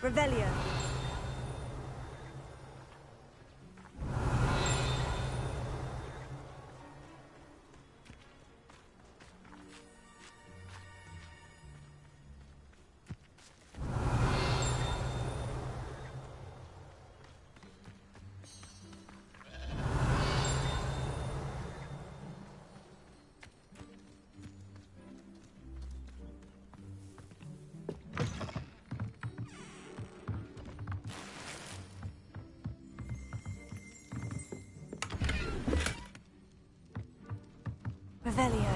Revelio. Revelio.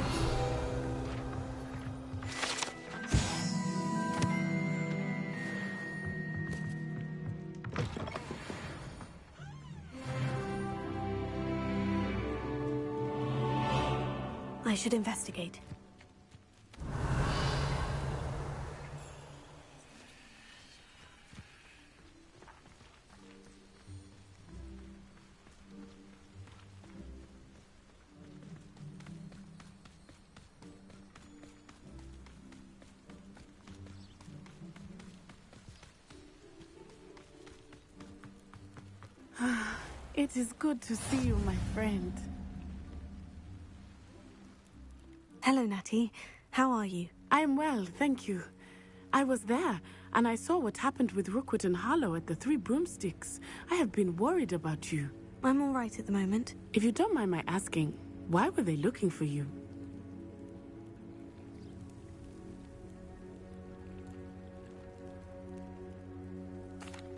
I should investigate. It is good to see you, my friend. Hello, Natty. How are you? I'm well, thank you. I was there, and I saw what happened with Rookwood and Harlow at the Three Broomsticks. I have been worried about you. I'm all right at the moment. If you don't mind my asking, why were they looking for you?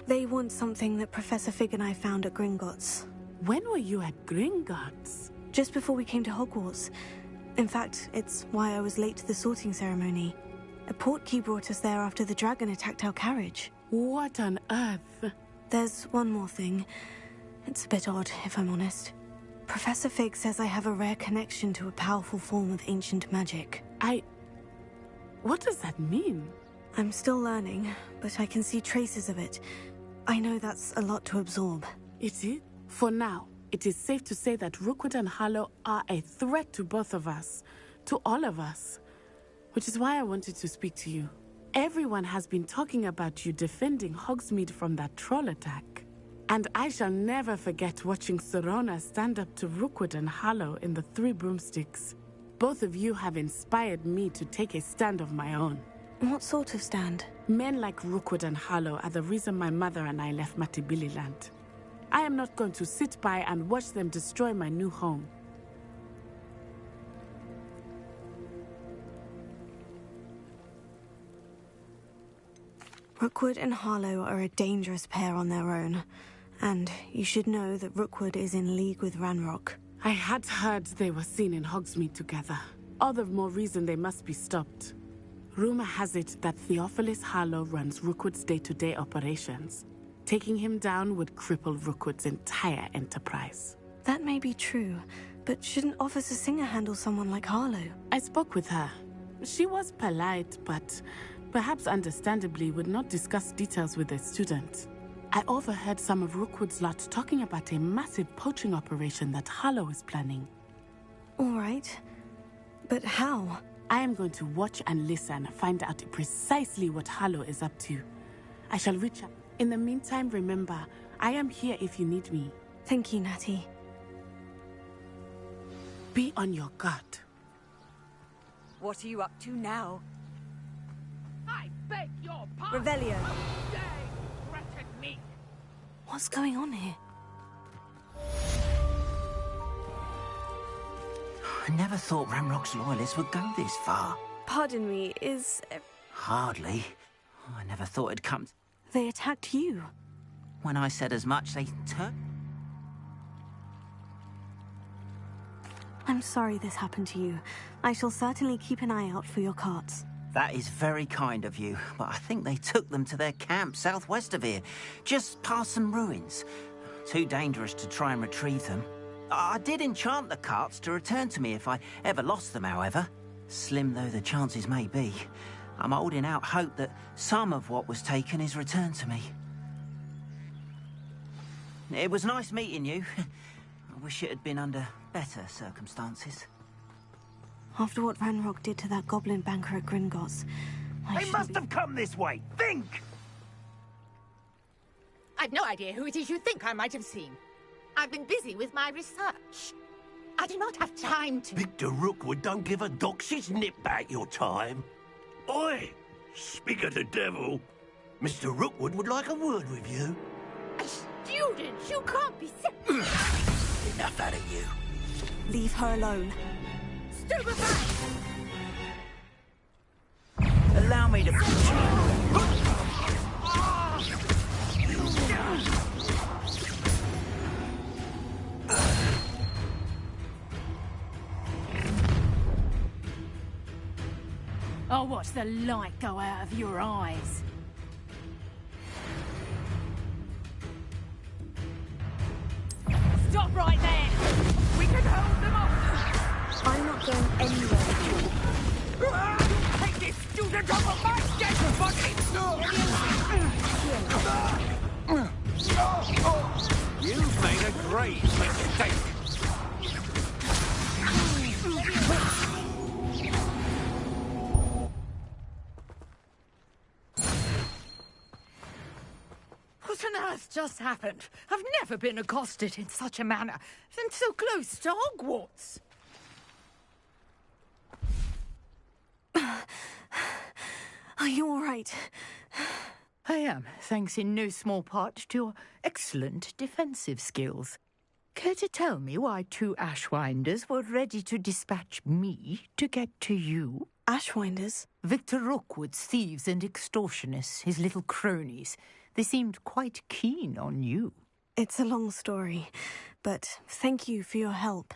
They want something that Professor Fig and I found at Gringotts. When were you at Gringotts? Just before we came to Hogwarts. In fact, it's why I was late to the sorting ceremony. A portkey brought us there after the dragon attacked our carriage. What on earth? There's one more thing. It's a bit odd, if I'm honest. Professor Fig says I have a rare connection to a powerful form of ancient magic. What does that mean? I'm still learning, but I can see traces of it. I know that's a lot to absorb. Is it? For now, it is safe to say that Rookwood and Harlow are a threat to both of us. To all of us. Which is why I wanted to speak to you. Everyone has been talking about you defending Hogsmeade from that troll attack. And I shall never forget watching Serona stand up to Rookwood and Harlow in the Three Broomsticks. Both of you have inspired me to take a stand of my own. What sort of stand? Men like Rookwood and Harlow are the reason my mother and I left Matabeleland. I am not going to sit by and watch them destroy my new home. Rookwood and Harlow are a dangerous pair on their own. And you should know that Rookwood is in league with Ranrock. I had heard they were seen in Hogsmeade together. All the more reason they must be stopped. Rumor has it that Theophilus Harlow runs Rookwood's day-to-day operations. Taking him down would cripple Rookwood's entire enterprise. That may be true, but shouldn't Officer Singer handle someone like Harlow? I spoke with her. She was polite, but perhaps understandably would not discuss details with a student. I overheard some of Rookwood's lot talking about a massive poaching operation that Harlow is planning. All right. But how? I am going to watch and listen, find out precisely what Harlow is up to. I shall reach out. In the meantime, remember, I am here if you need me. Thank you, Natty. Be on your guard. What are you up to now? I beg your pardon. Revelio. They threatened me. What's going on here? I never thought Ranrock's loyalists would go this far. Pardon me, is... Hardly. I never thought it'd come... They attacked you. When I said as much, they turned... I'm sorry this happened to you. I shall certainly keep an eye out for your carts. That is very kind of you, but I think they took them to their camp southwest of here, just past some ruins. Too dangerous to try and retrieve them. I did enchant the carts to return to me if I ever lost them, however. Slim though the chances may be, I'm holding out hope that some of what was taken is returned to me. It was nice meeting you. I wish it had been under better circumstances. After what Ranrock did to that goblin banker at Gringotts, They must have come this way! Think! I've no idea who it is you think I might have seen. I've been busy with my research. I do not have time to... Victor Rookwood don't give a doxy's nip back your time. Oi! Speak of the devil. Mr. Rookwood would like a word with you. A student? You can't be Enough out of you. Leave her alone. Stupefy! Allow me to... I'll watch the light go out of your eyes. Stop right there! We can hold them off! I'm not going anywhere with you. Take this student off of my dead body! You've made a grave mistake. What on earth just happened? I've never been accosted in such a manner, and so close to Hogwarts. Are you all right? I am, thanks in no small part to your excellent defensive skills. Care to tell me why 2 Ashwinders were ready to dispatch me to get to you? Ashwinders? Victor Rookwood's thieves and extortionists, his little cronies. They seemed quite keen on you. It's a long story, but thank you for your help.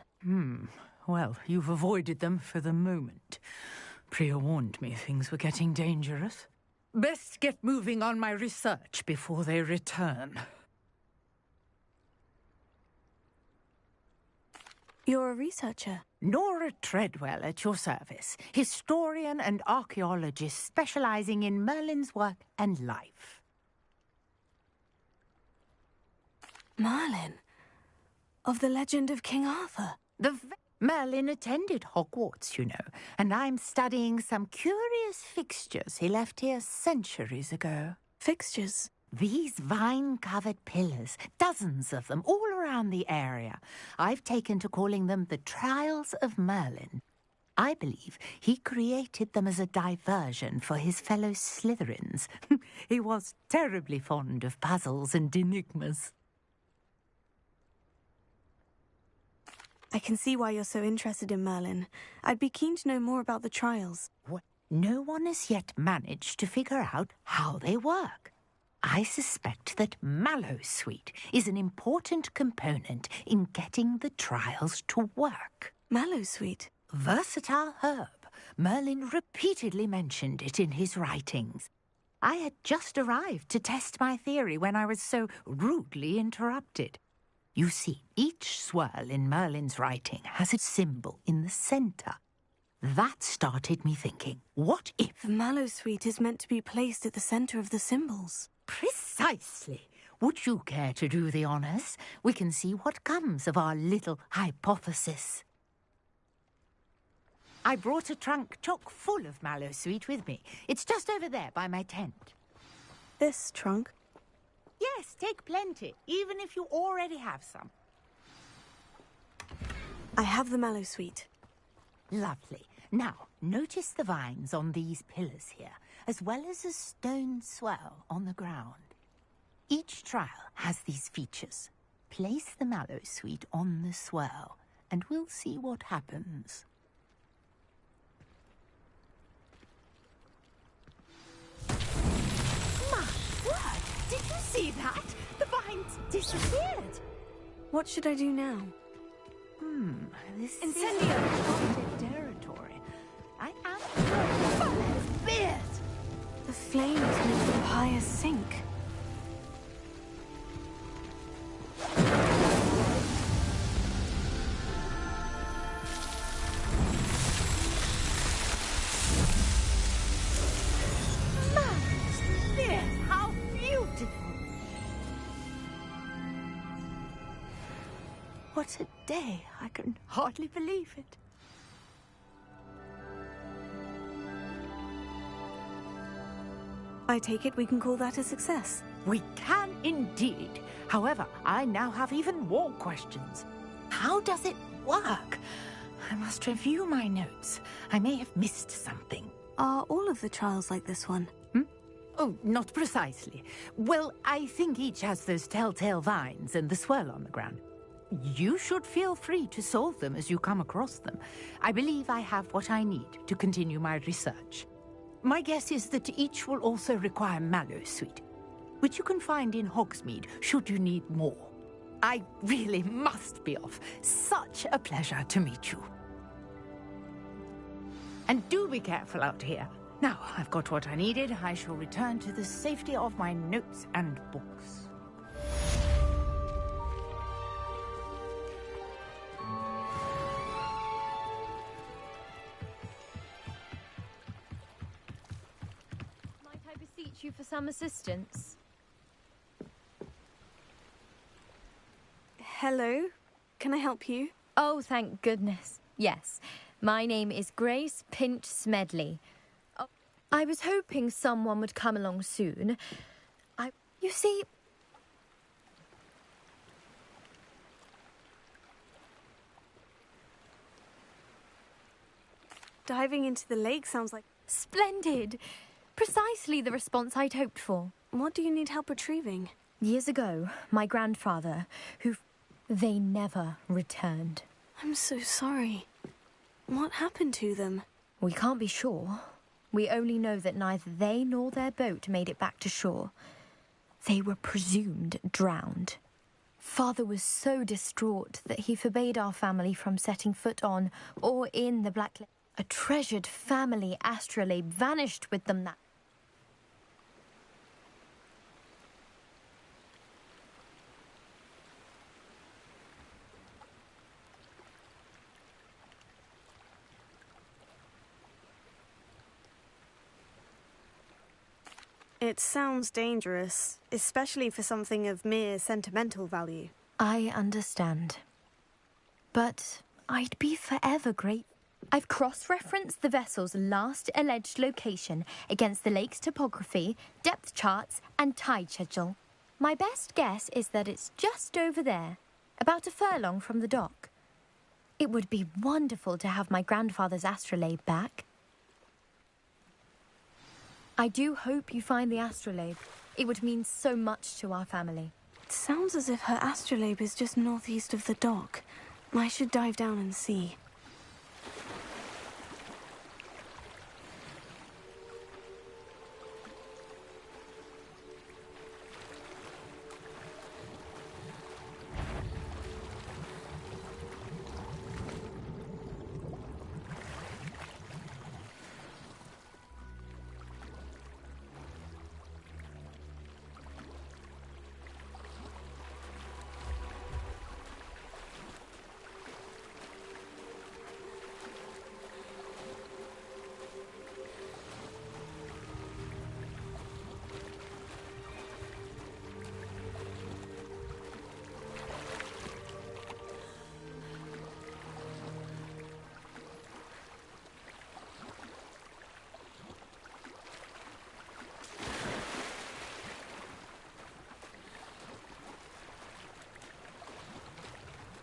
Well, you've avoided them for the moment. Priya warned me things were getting dangerous. Best get moving on my research before they return. You're a researcher? Nora Treadwell at your service, historian and archaeologist specializing in Merlin's work and life. Merlin? Of the legend of King Arthur? Merlin attended Hogwarts, you know, and I'm studying some curious fixtures he left here centuries ago. Fixtures? These vine-covered pillars, dozens of them, all around the area. I've taken to calling them the Trials of Merlin. I believe he created them as a diversion for his fellow Slytherins. He was terribly fond of puzzles and enigmas. I can see why you're so interested in Merlin. I'd be keen to know more about the trials. What? No one has yet managed to figure out how they work. I suspect that Mallowsweet is an important component in getting the trials to work. Mallowsweet? Versatile herb. Merlin repeatedly mentioned it in his writings. I had just arrived to test my theory when I was so rudely interrupted. You see, each swirl in Merlin's writing has a symbol in the centre. That started me thinking, what if... The Mallowsweet is meant to be placed at the centre of the symbols. Precisely. Would you care to do the honours? We can see what comes of our little hypothesis. I brought a trunk chock full of Mallowsweet with me. It's just over there by my tent. This trunk? Yes, take plenty, even if you already have some. I have the Mallowsweet. Lovely. Now, notice the vines on these pillars here, as well as a stone swell on the ground. Each trial has these features. Place the Mallowsweet on the swell, and we'll see what happens. My word! Did you see that? The vines disappeared. What should I do now? This Incendio! is uncharted territory. I am beard. The flames make the pyre sink. How beautiful! What a day! I can hardly believe it. I take it we can call that a success. We can indeed. However, I now have even more questions. How does it work? I must review my notes. I may have missed something. Are all of the trials like this one? Oh, not precisely. Well, I think each has those telltale vines and the swirl on the ground. You should feel free to solve them as you come across them. I believe I have what I need to continue my research. My guess is that each will also require mallow sweet, which you can find in Hogsmeade should you need more. I really must be off. Such a pleasure to meet you. And do be careful out here. Now, I've got what I needed. I shall return to the safety of my notes and books. Might I beseech you for some assistance? Hello? Can I help you? Oh, thank goodness. Yes. My name is Grace Pinch Smedley. Oh, I was hoping someone would come along soon. You see... Diving into the lake sounds like... Splendid! Precisely the response I'd hoped for. What do you need help retrieving? Years ago, my grandfather, they never returned. I'm so sorry. What happened to them? We can't be sure. We only know that neither they nor their boat made it back to shore. They were presumed drowned. Father was so distraught that he forbade our family from setting foot on or in the Black Lake. A treasured family astrolabe vanished with them that... It sounds dangerous, especially for something of mere sentimental value. I understand. But I'd be forever grateful. I've cross-referenced the vessel's last alleged location against the lake's topography, depth charts, and tide schedule. My best guess is that it's just over there, about a furlong from the dock. It would be wonderful to have my grandfather's astrolabe back. I do hope you find the astrolabe. It would mean so much to our family. It sounds as if her astrolabe is just northeast of the dock. I should dive down and see.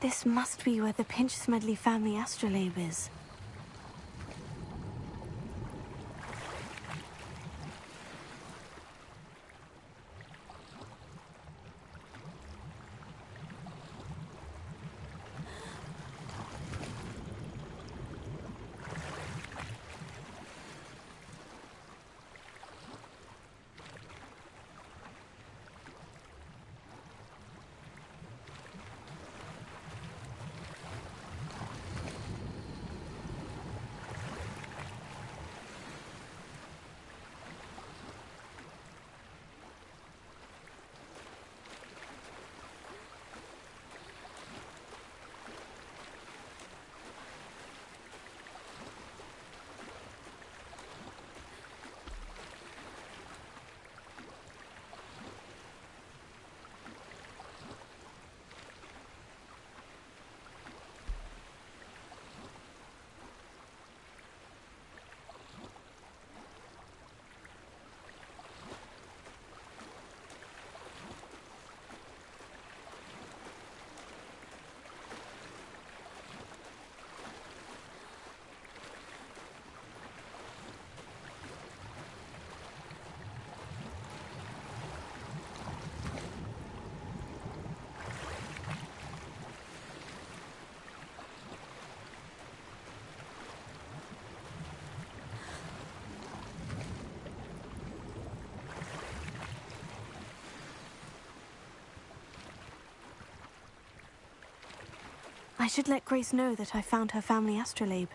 This must be where the Pinch Smedley family astrolabe is. I should let Grace know that I found her family astrolabe.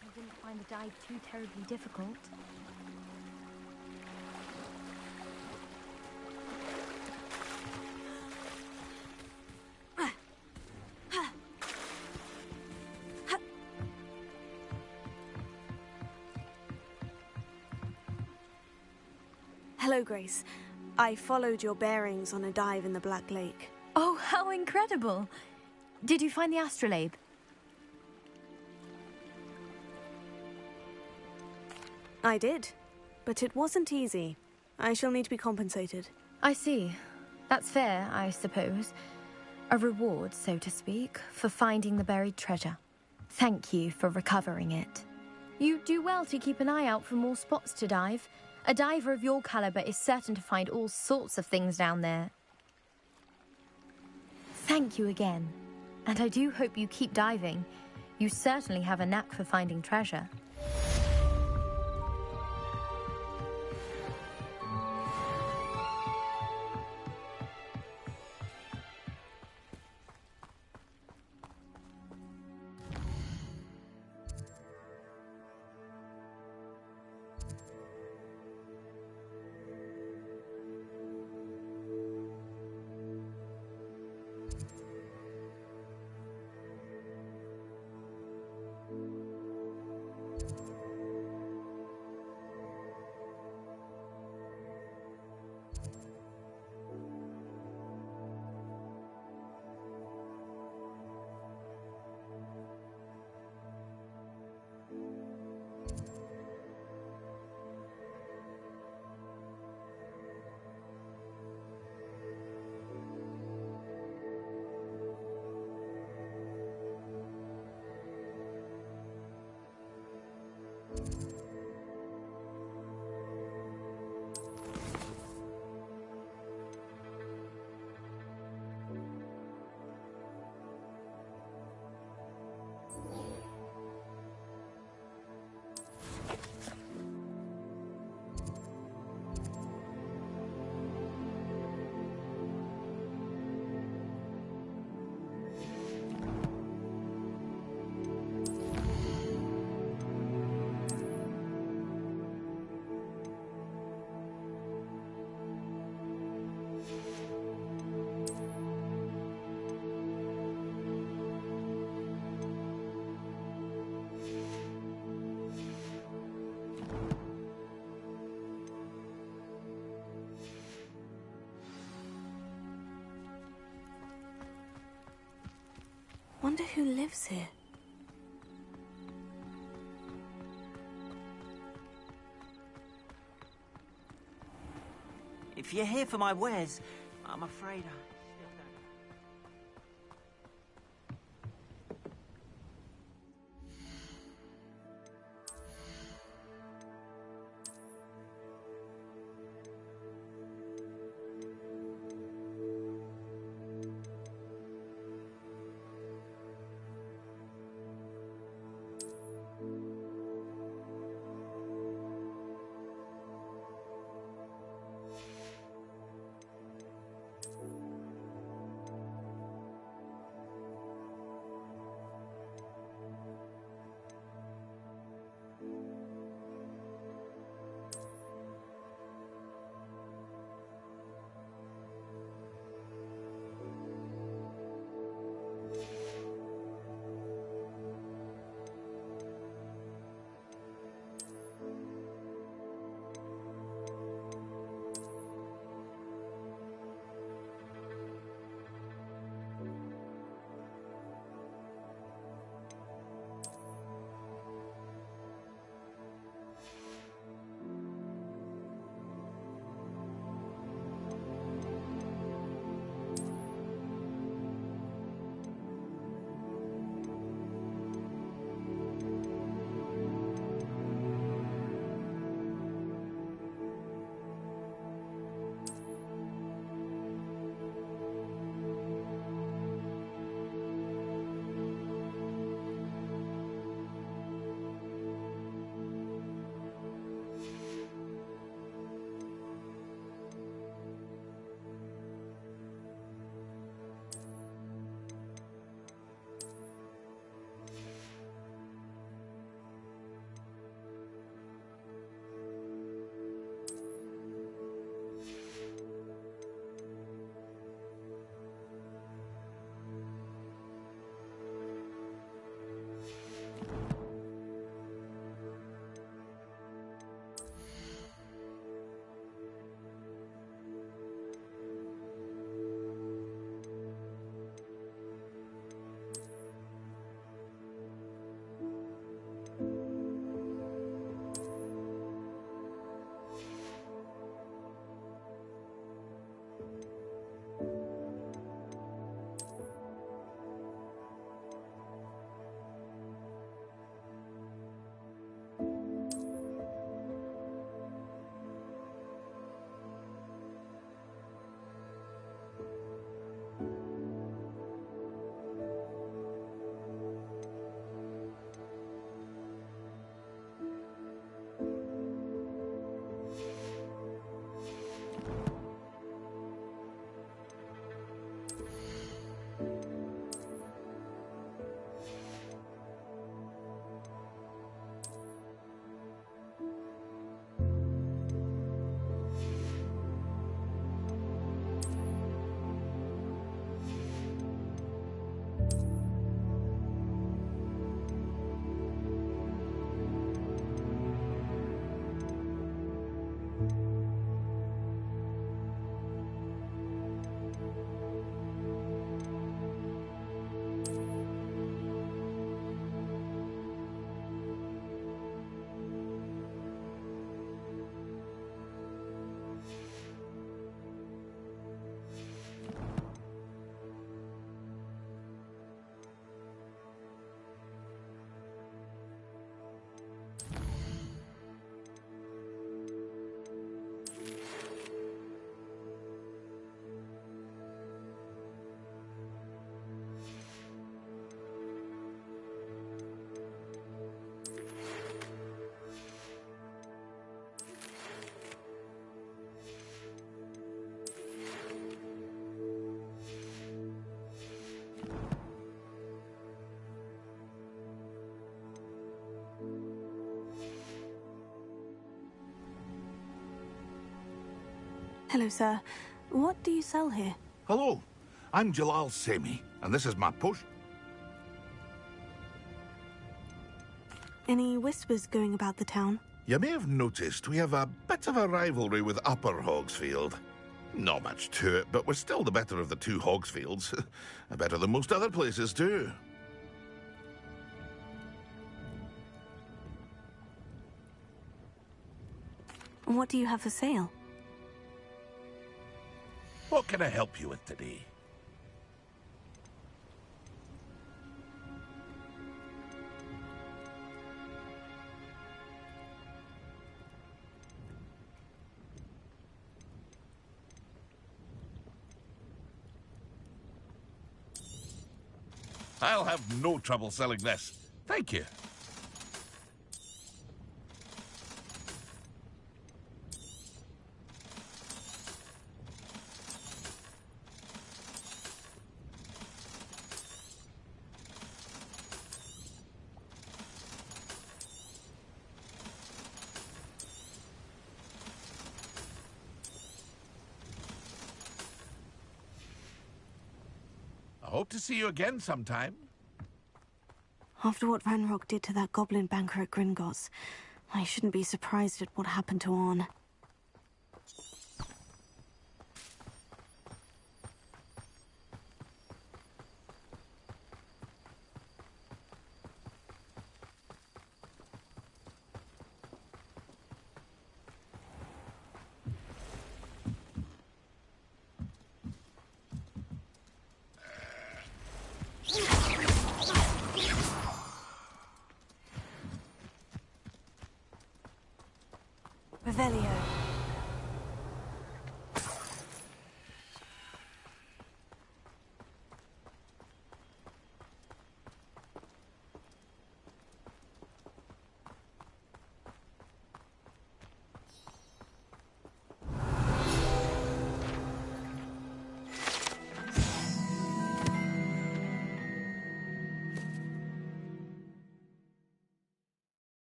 I didn't find the dive too terribly difficult. Hello, Grace. I followed your bearings on a dive in the Black Lake. Oh, how incredible! Did you find the astrolabe? I did, but it wasn't easy. I shall need to be compensated. I see. That's fair, I suppose. A reward, so to speak, for finding the buried treasure. Thank you for recovering it. You do well to keep an eye out for more spots to dive. A diver of your caliber is certain to find all sorts of things down there. Thank you again. And I do hope you keep diving. You certainly have a knack for finding treasure. Wonder who lives here. If you're here for my wares, I'm afraid I... Hello, sir. What do you sell here? Hello, I'm Jalal Semi, and this is my post. Any whispers going about the town? You may have noticed we have a bit of a rivalry with Upper Hogsfield. Not much to it, but we're still the better of the two Hogsfields. Better than most other places, too. What do you have for sale? What can I help you with today? I'll have no trouble selling this. Thank you. I hope to see you again sometime. After what Ranrock did to that goblin banker at Gringotts, I shouldn't be surprised at what happened to Arn. Revelio.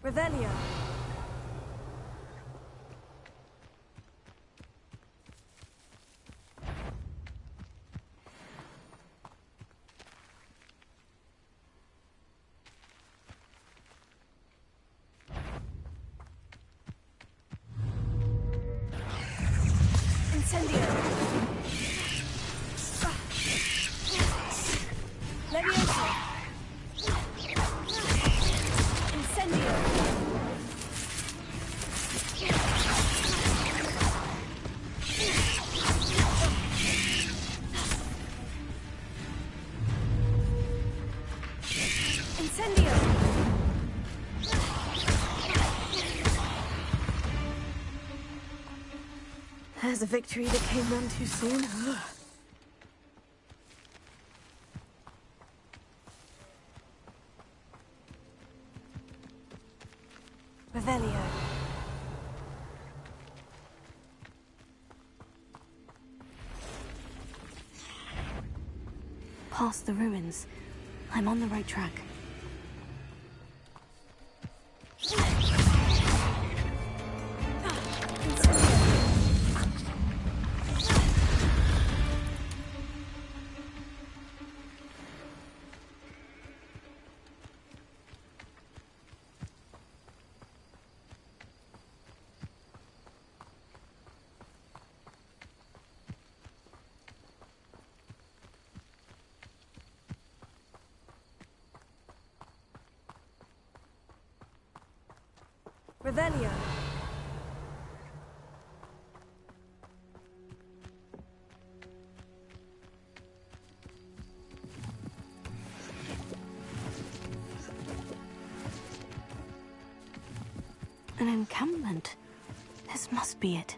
Revelio. Incendio. Levioso. Incendio. Incendio. There's a victory that came none too soon. Revelio. Past the ruins. I'm on the right track. Revelio. An encampment. This must be it.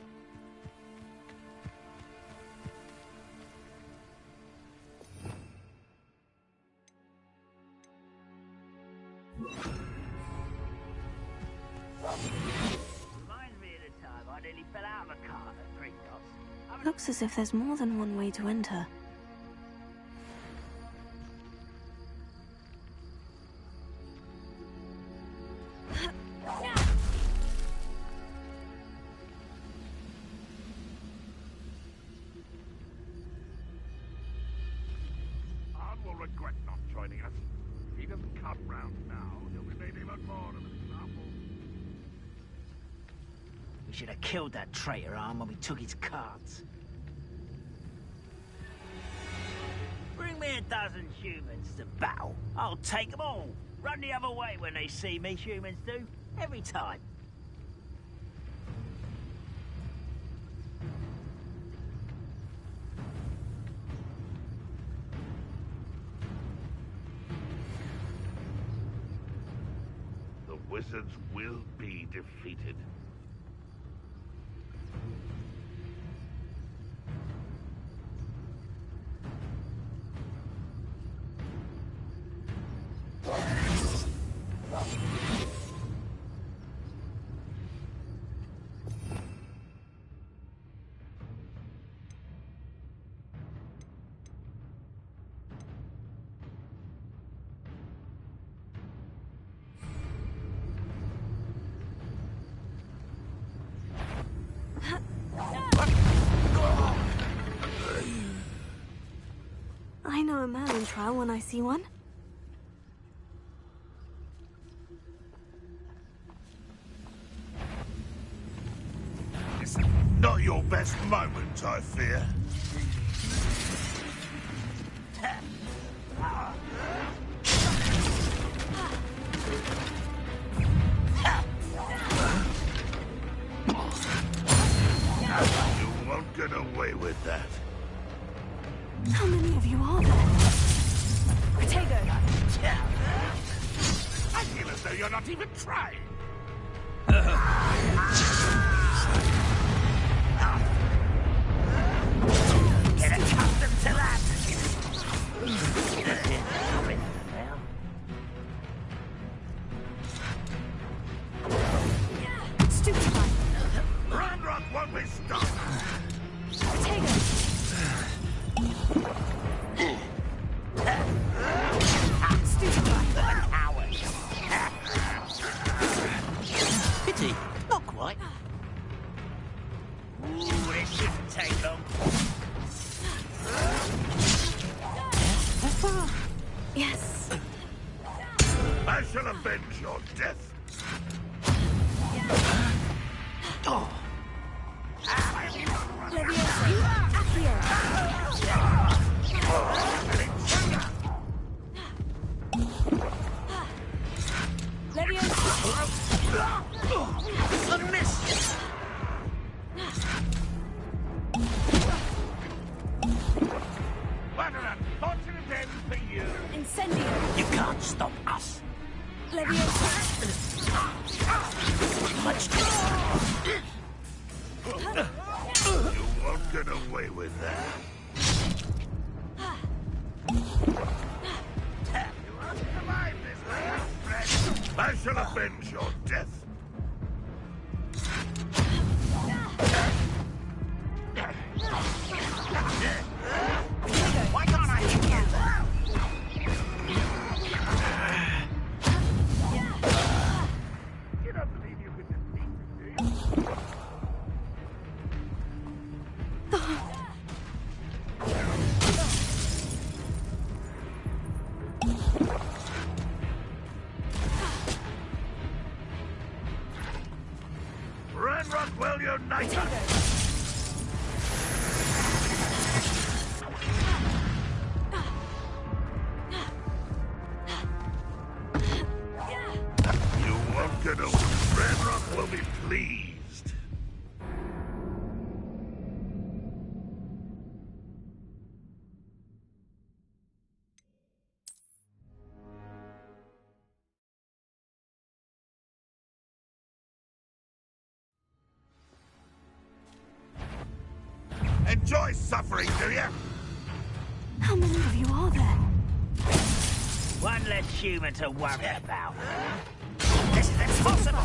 Looks as if there's more than one way to enter. joining us. If he doesn't cut round now, he'll be made even more of an example. We should have killed that traitor arm when we took his cards. Bring me a dozen humans to battle. I'll take them all. Run the other way when they see me, humans do. Every time. The wizards will be defeated. I know a Merlin trial when I see one. It's not your best moment, I fear. You won't get away with that. How many of you are there? Protego! I feel as though you're not even trying. Get accustomed to that! Stupefy! Ranrock won't be stopped! Protego! Pity, not quite. Ooh, this shouldn't take long. Yes. I shall avenge your death. Oh. What an unfortunate end for you. Incendio! You can't stop us. Leviosa! Much You won't get away with that. You won't survive this, friend. I shall avenge your death. Why can't I hit you? You don't believe you could defeat me, do you? Ranrock will unite us! You won't get away. Ranrock will be pleased. Enjoy suffering, do you? How many of you are there? One less human to worry about. This is impossible!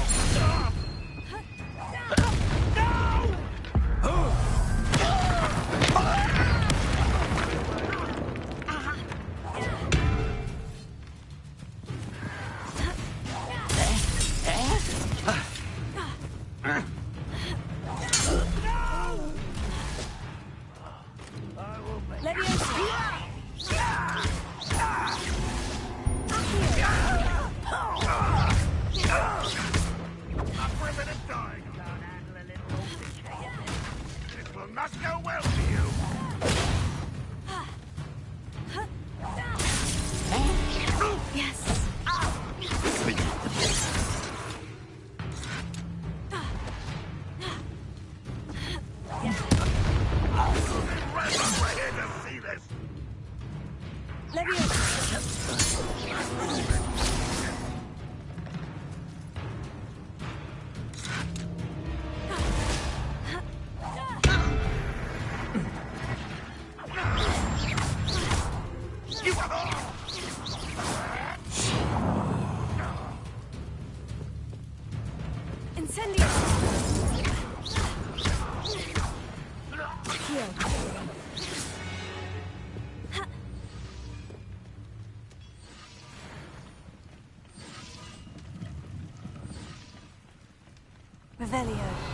Revelio.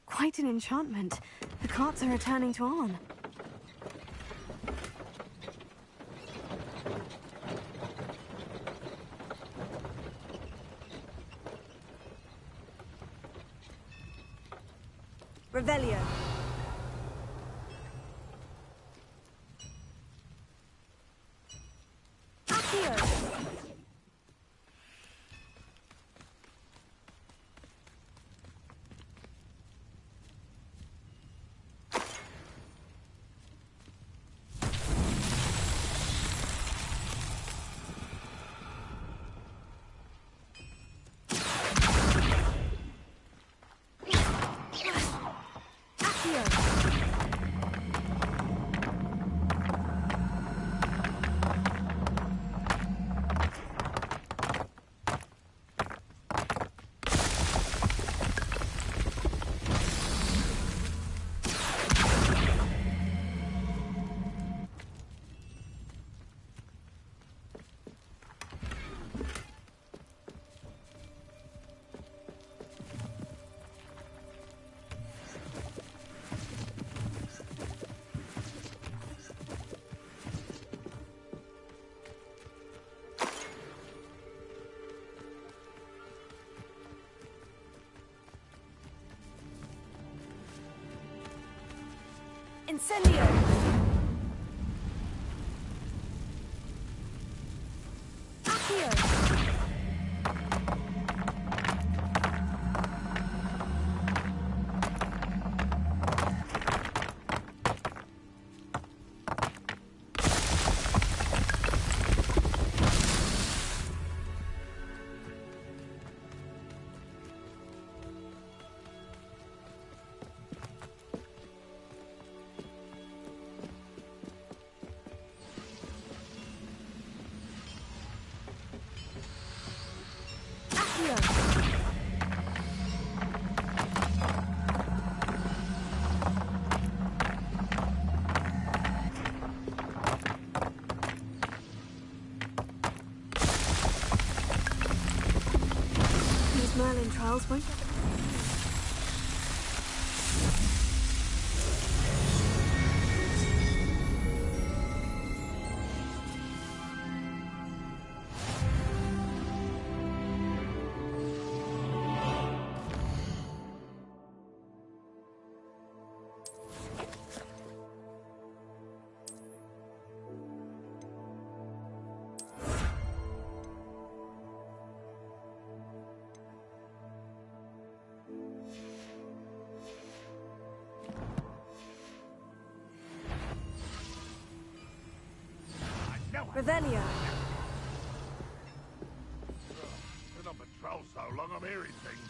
Quite an enchantment. The carts are returning to Arn. Revelio. Accio. Incendio! Accio! These Merlin trials won't get... Revelio. Been on patrol so long, I'm hearing things.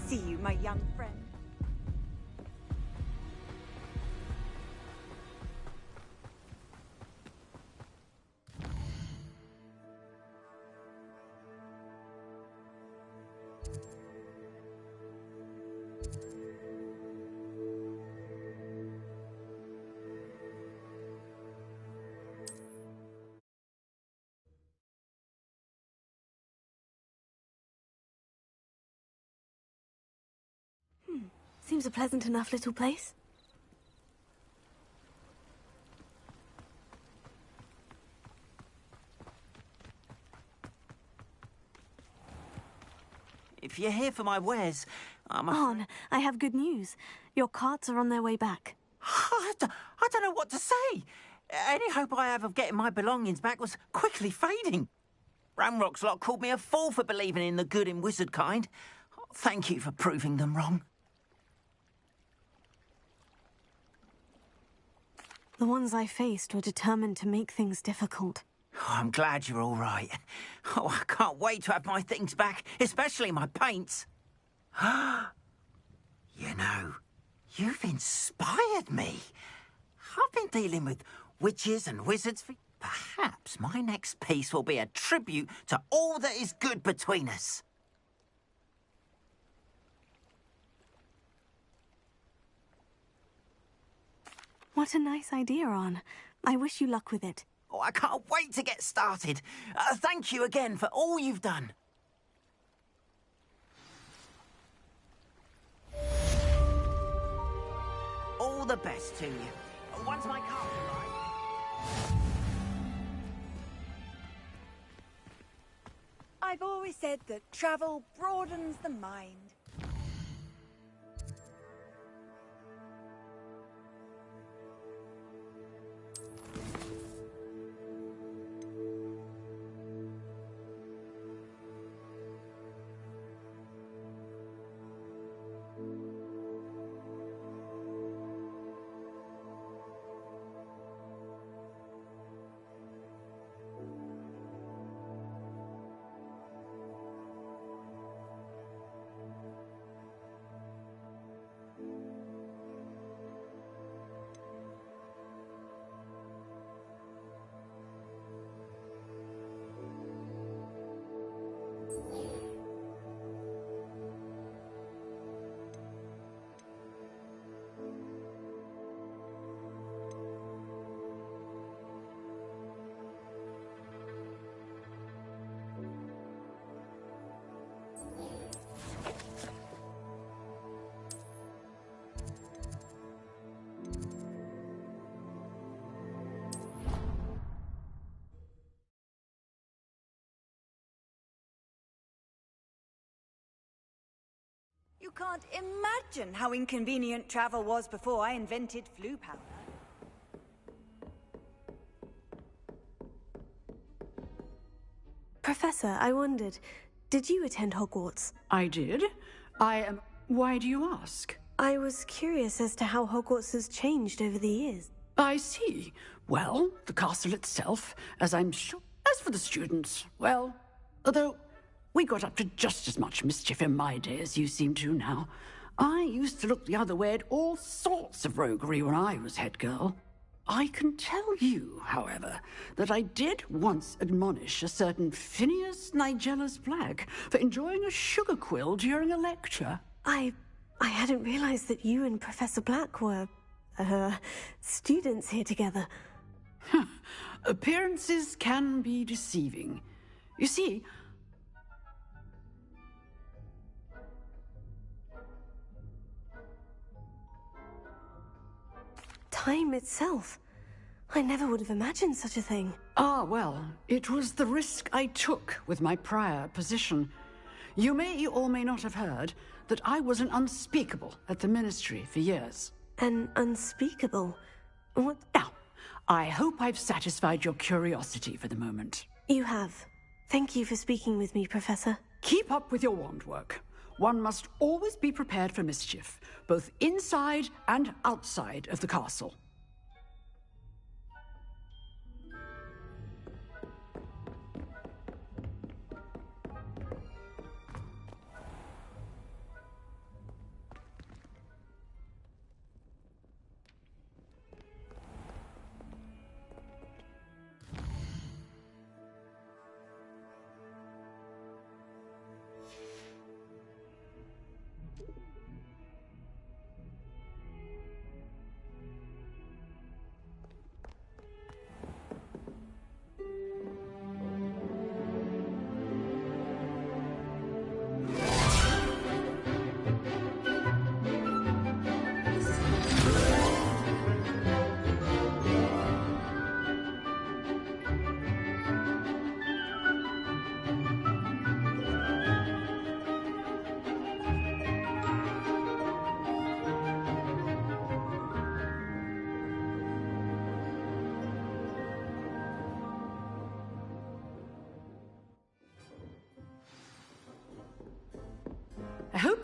see you, my young friend. Seems a pleasant enough little place. If you're here for my wares, Arn, I have good news. Your carts are on their way back. I don't know what to say. Any hope I have of getting my belongings back was quickly fading. Ramrock's lot called me a fool for believing in the good in wizard kind. Thank you for proving them wrong. The ones I faced were determined to make things difficult. Oh, I'm glad you're all right. Oh, I can't wait to have my things back, especially my paints. You know, you've inspired me. I've been dealing with witches and wizards for... Perhaps my next piece will be a tribute to all that is good between us. What a nice idea, Arn. I wish you luck with it. Oh, I can't wait to get started. Thank you again for all you've done. All the best to you. Once my car arrives... I've always said that travel broadens the mind. You can't imagine how inconvenient travel was before I invented flu powder. Professor, I wondered, did you attend Hogwarts? I did. Why do you ask? I was curious as to how Hogwarts has changed over the years. I see. Well, the castle itself, as I'm sure... As for the students, well, although we got up to just as much mischief in my day as you seem to now. I used to look the other way at all sorts of roguery when I was head girl. I can tell you, however, that I did once admonish a certain Phineas Nigella's Black for enjoying a sugar quill during a lecture. I hadn't realized that you and Professor Black were, students here together. Appearances can be deceiving. You see... Time itself. I never would have imagined such a thing. Ah, well, it was the risk I took with my prior position. You may or may not have heard that I was an unspeakable at the Ministry for years. An unspeakable? What? Now, I hope I've satisfied your curiosity for the moment. You have. Thank you for speaking with me, Professor. Keep up with your wand work. One must always be prepared for mischief, both inside and outside of the castle.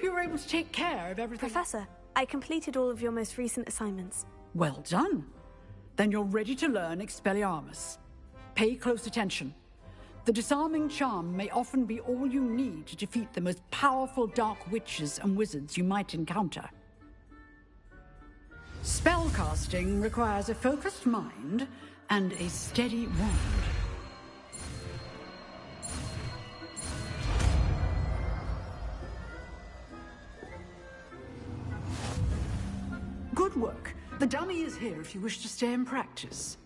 hope you were able to take care of everything. Professor, I completed all of your most recent assignments. Well done. Then you're ready to learn Expelliarmus. Pay close attention. The disarming charm may often be all you need to defeat the most powerful dark witches and wizards you might encounter. Spellcasting requires a focused mind and a steady wand. Good work. The dummy is here if you wish to stay and practice.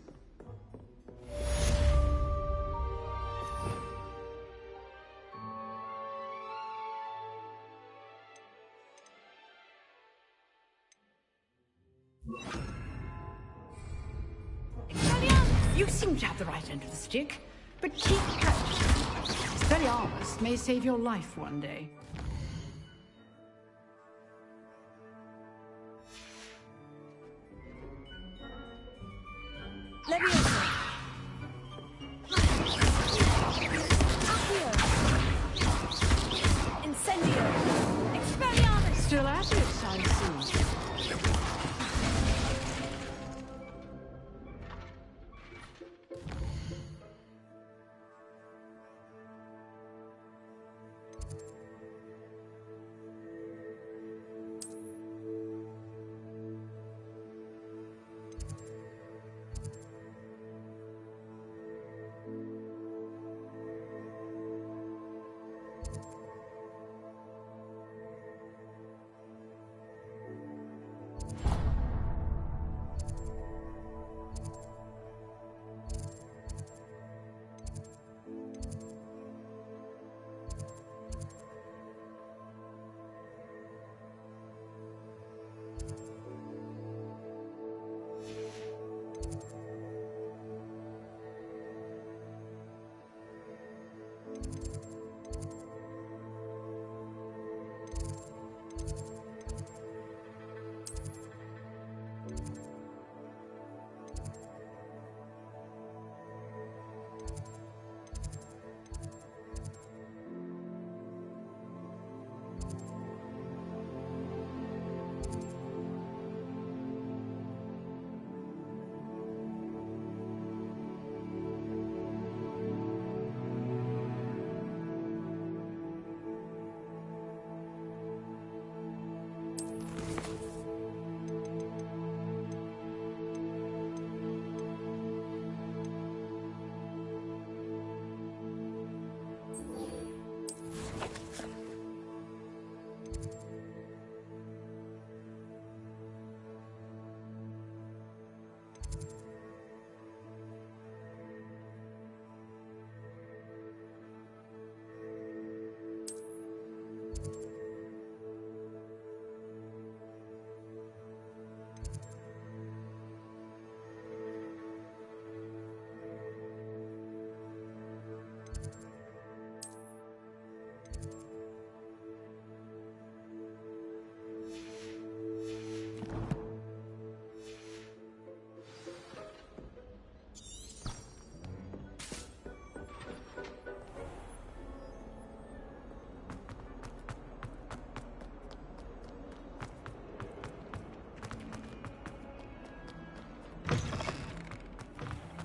You seem to have the right end of the stick, but keep practicing. Expelliarmus may save your life one day. Leviosa. Accio. Incendio. Expelliarmus. Still at it, I see.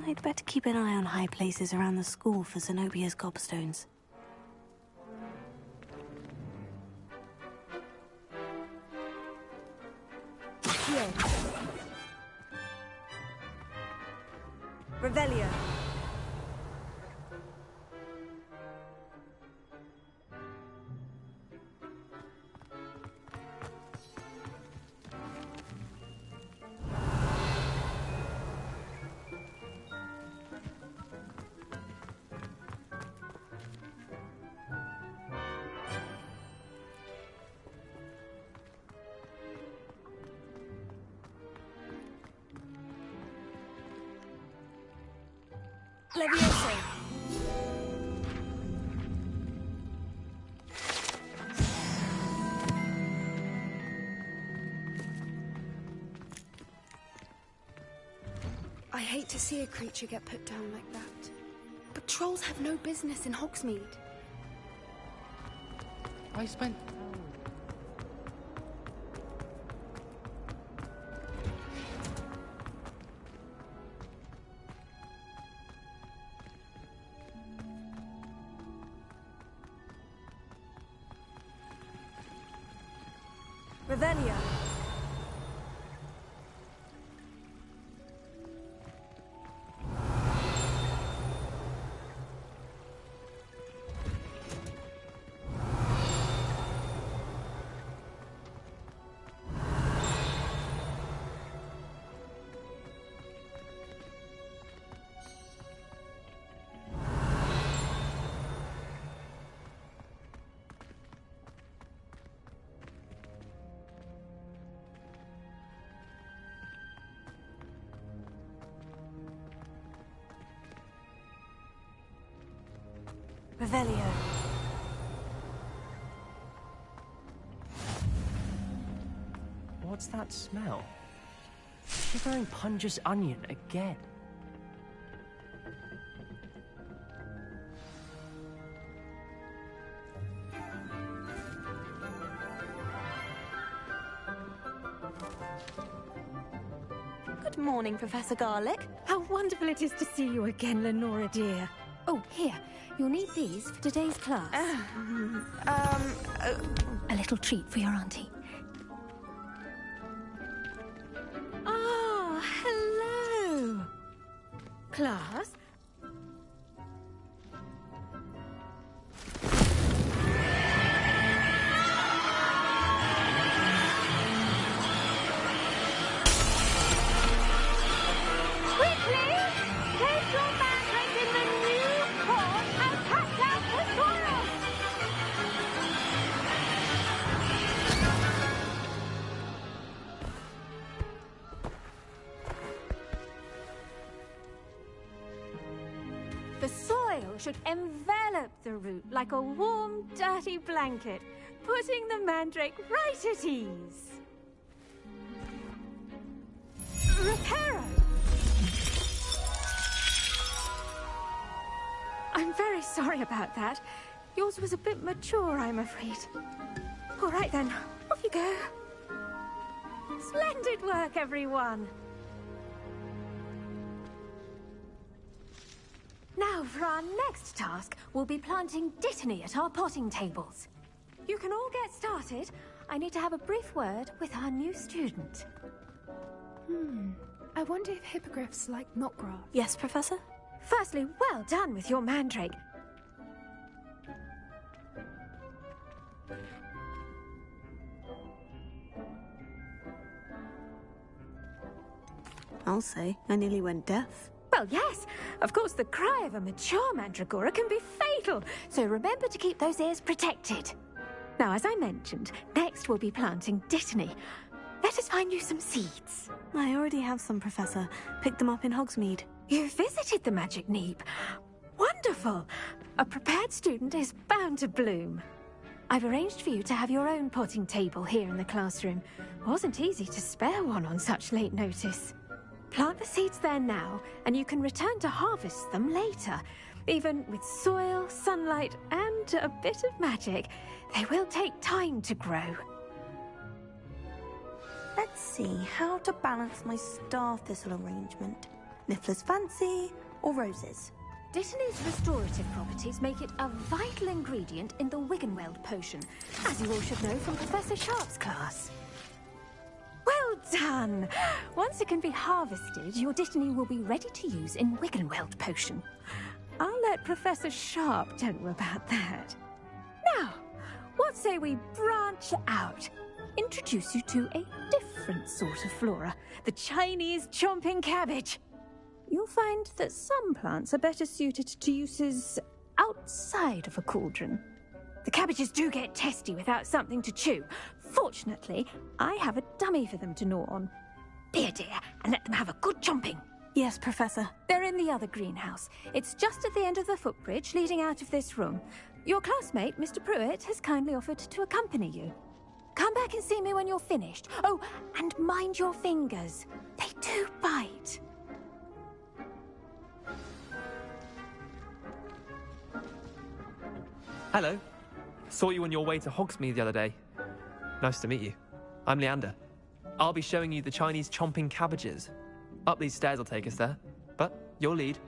I'd better keep an eye on high places around the school for Zenobia's gobstones. Revelio. Leviosa. I hate to see a creature get put down like that. But trolls have no business in Hogsmeade. I spent Revelio. Revelio. What's that smell? Shivering Punja's onion again. Good morning, Professor Garlic. How wonderful it is to see you again, Lenora dear. Oh, here. You'll need these for today's class. A little treat for your auntie. Ah, hello. Class? The soil should envelop the root like a warm, dirty blanket, putting the mandrake right at ease. Reparo! I'm very sorry about that. Yours was a bit mature, I'm afraid. All right then, off you go. Splendid work, everyone! Now, for our next task, we'll be planting dittany at our potting tables. You can all get started. I need to have a brief word with our new student. I wonder if hippogriffs like knotgrass. Yes, Professor? Firstly, well done with your mandrake. I'll say, I nearly went deaf. Well, yes. Of course, the cry of a mature mandragora can be fatal, so remember to keep those ears protected. Now, as I mentioned, next we'll be planting dittany. Let us find you some seeds. I already have some, Professor. Picked them up in Hogsmeade. You visited the Magic Neep. Wonderful. A prepared student is bound to bloom. I've arranged for you to have your own potting table here in the classroom. Wasn't easy to spare one on such late notice. Plant the seeds there now, and you can return to harvest them later. Even with soil, sunlight, and a bit of magic, they will take time to grow. Let's see how to balance my star thistle arrangement. Niffler's fancy or roses? Dittany's restorative properties make it a vital ingredient in the Wiggenweld potion, as you all should know from Professor Sharp's class. Well done! Once it can be harvested, your dittany will be ready to use in Wiggenweld potion. I'll let Professor Sharp tell you about that. Now, what say we branch out? Introduce you to a different sort of flora, the Chinese chomping cabbage. You'll find that some plants are better suited to uses outside of a cauldron. The cabbages do get testy without something to chew. Fortunately, I have a dummy for them to gnaw on. Be a dear and let them have a good chomping. Yes, Professor. They're in the other greenhouse. It's just at the end of the footbridge leading out of this room. Your classmate, Mr. Pruitt, has kindly offered to accompany you. Come back and see me when you're finished. Oh, and mind your fingers. They do bite. Hello. Saw you on your way to Hogsmeade the other day. Nice to meet you. I'm Leander. I'll be showing you the Chinese chomping cabbages. Up these stairs will take us there, but you'll lead.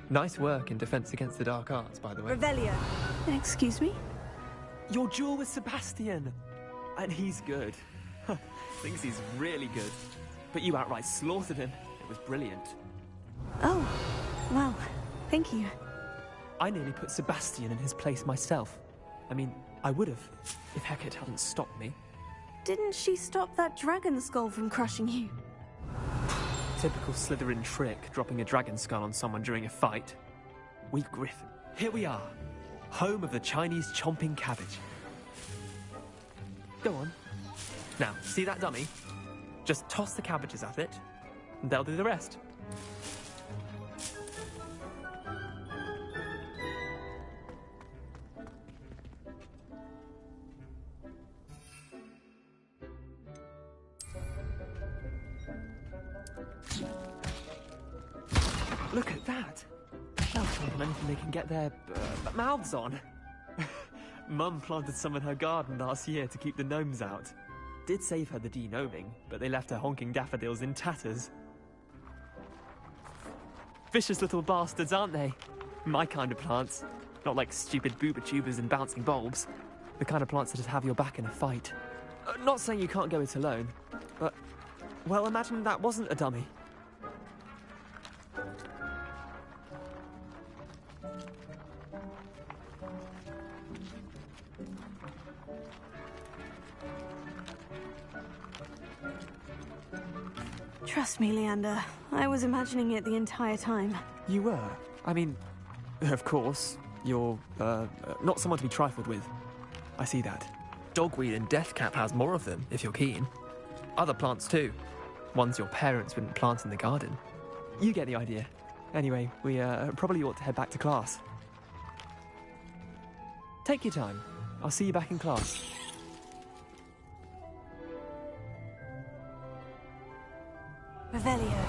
Nice work in Defense Against the Dark Arts, by the way. Revelio. Excuse me? Your duel with Sebastian! And he's good. Thinks he's really good. But you outright slaughtered him. It was brilliant. Oh, well, thank you. I nearly put Sebastian in his place myself. I mean, I would have, if Hecate hadn't stopped me. Didn't she stop that dragon skull from crushing you? Typical Slytherin trick, dropping a dragon skull on someone during a fight. We Griffin. Here we are, home of the Chinese chomping cabbage. Go on. Now, see that dummy? Just toss the cabbages at it, and they'll do the rest. Look at that! They'll chomp on anything they can get their mouths on. Mum planted some in her garden last year to keep the gnomes out. Did save her the de-gnoming, but they left her honking daffodils in tatters. Vicious little bastards, aren't they? My kind of plants. Not like stupid booba tubers and bouncing bulbs. The kind of plants that'd have your back in a fight. Not saying you can't go it alone, but... well, imagine that wasn't a dummy. Trust me, Leander. I was imagining it the entire time. You were? I mean, of course, you're, not someone to be trifled with. I see that. Dogweed and deathcap has more of them, if you're keen. Other plants too. Ones your parents wouldn't plant in the garden. You get the idea. Anyway, we, probably ought to head back to class. Take your time. I'll see you back in class. Revelio.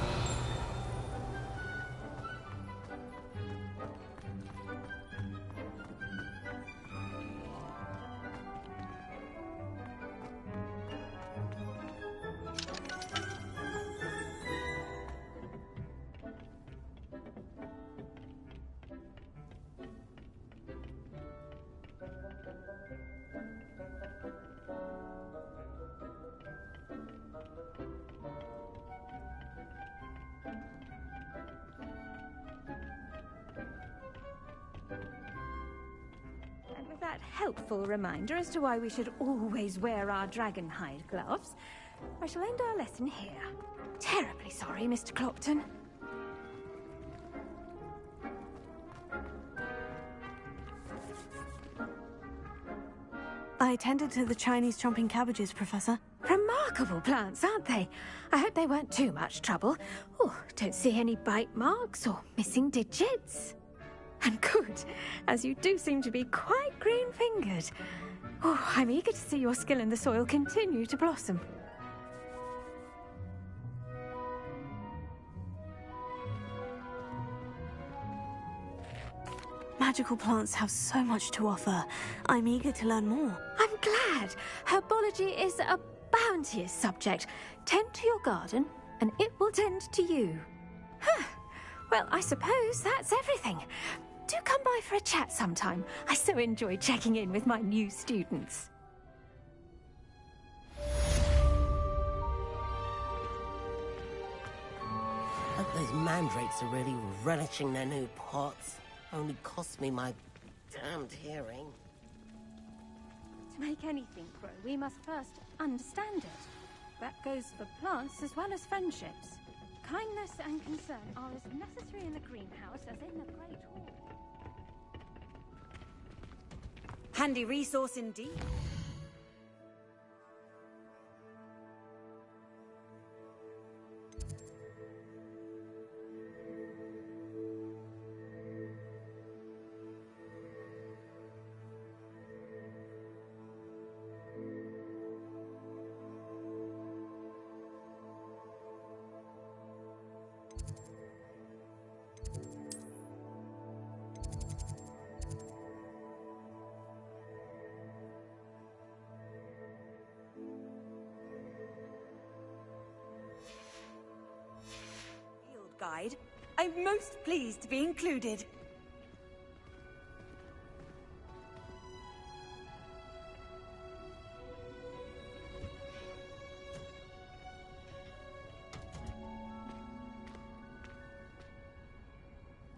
That helpful reminder as to why we should always wear our dragon hide gloves, I shall end our lesson here. Terribly sorry, Mr. Clopton. I tended to the Chinese chomping cabbages, Professor. Remarkable plants, aren't they? I hope they weren't too much trouble. Oh, don't see any bite marks or missing digits. And good, as you do seem to be quite green-fingered. Oh, I'm eager to see your skill in the soil continue to blossom. Magical plants have so much to offer. I'm eager to learn more. I'm glad. Herbology is a bounteous subject. Tend to your garden, and it will tend to you. Well, I suppose that's everything. Do come by for a chat sometime. I so enjoy checking in with my new students. Hope those mandrakes are really relishing their new pots. Only cost me my damned hearing. To make anything grow, we must first understand it. That goes for plants as well as friendships. Kindness and concern are as necessary in the greenhouse as in the Great Hall. Handy resource indeed. Guide. I'm most pleased to be included.